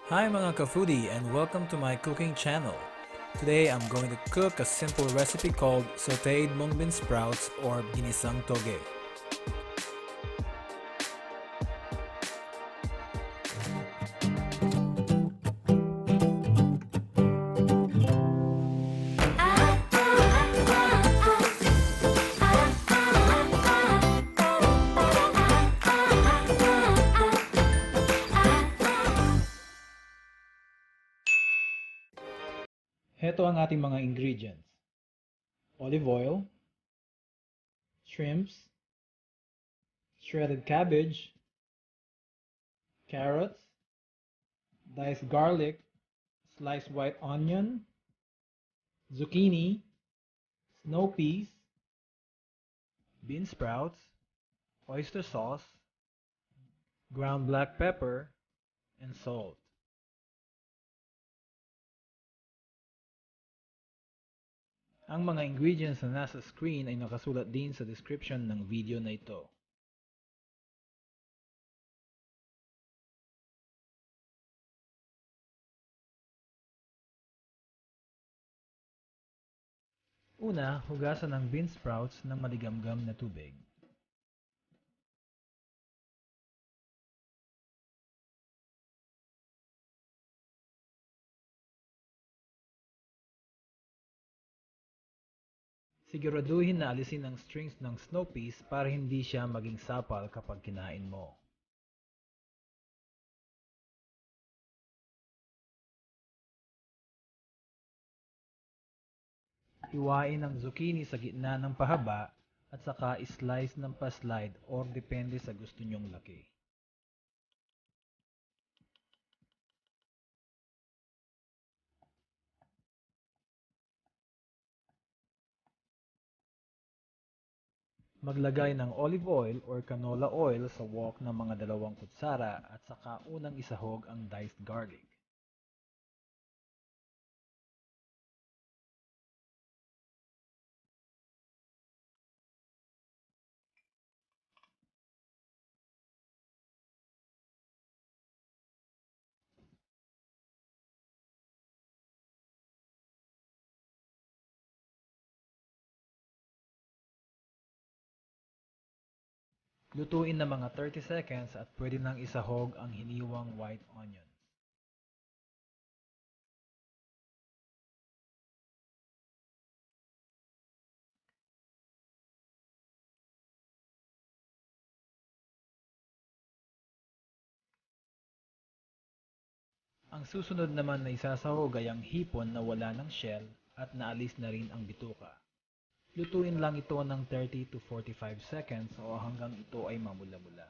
Hi mga ka-foodie and welcome to my cooking channel. Today I'm going to cook a simple recipe called Sautéed Mung Bean Sprouts or Ginisang Toge. Heto ang ating mga ingredients. Olive oil, shrimps, shredded cabbage, carrots, diced garlic, sliced white onion, zucchini, snow peas, bean sprouts, oyster sauce, ground black pepper, and salt. Ang mga ingredients na nasa screen ay nakasulat din sa description ng video na ito. Una, hugasan ang bean sprouts ng maligamgam na tubig. Siguraduhin na alisin ang strings ng snow peas para hindi siya maging sapal kapag kinain mo. Hiwain ang zucchini sa gitna ng pahaba at saka slice ng pa-slide or depende sa gusto nyong laki. Maglagay ng olive oil or canola oil sa wok ng mga 2 kutsara at saka unang isahog ang diced garlic. Lutuin na mga 30 seconds at pwede nang isahog ang hiniwang white onion. Ang susunod naman na isasahog ay ang hipon na wala ng shell at naalis na rin ang bituka. Lutuin lang ito ng 30 to 45 seconds o hanggang ito ay mamula-mula.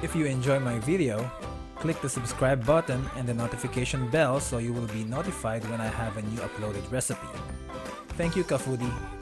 If you enjoy my video, click the subscribe button and the notification bell so you will be notified when I have a new uploaded recipe. Thank you, Ka Foodie!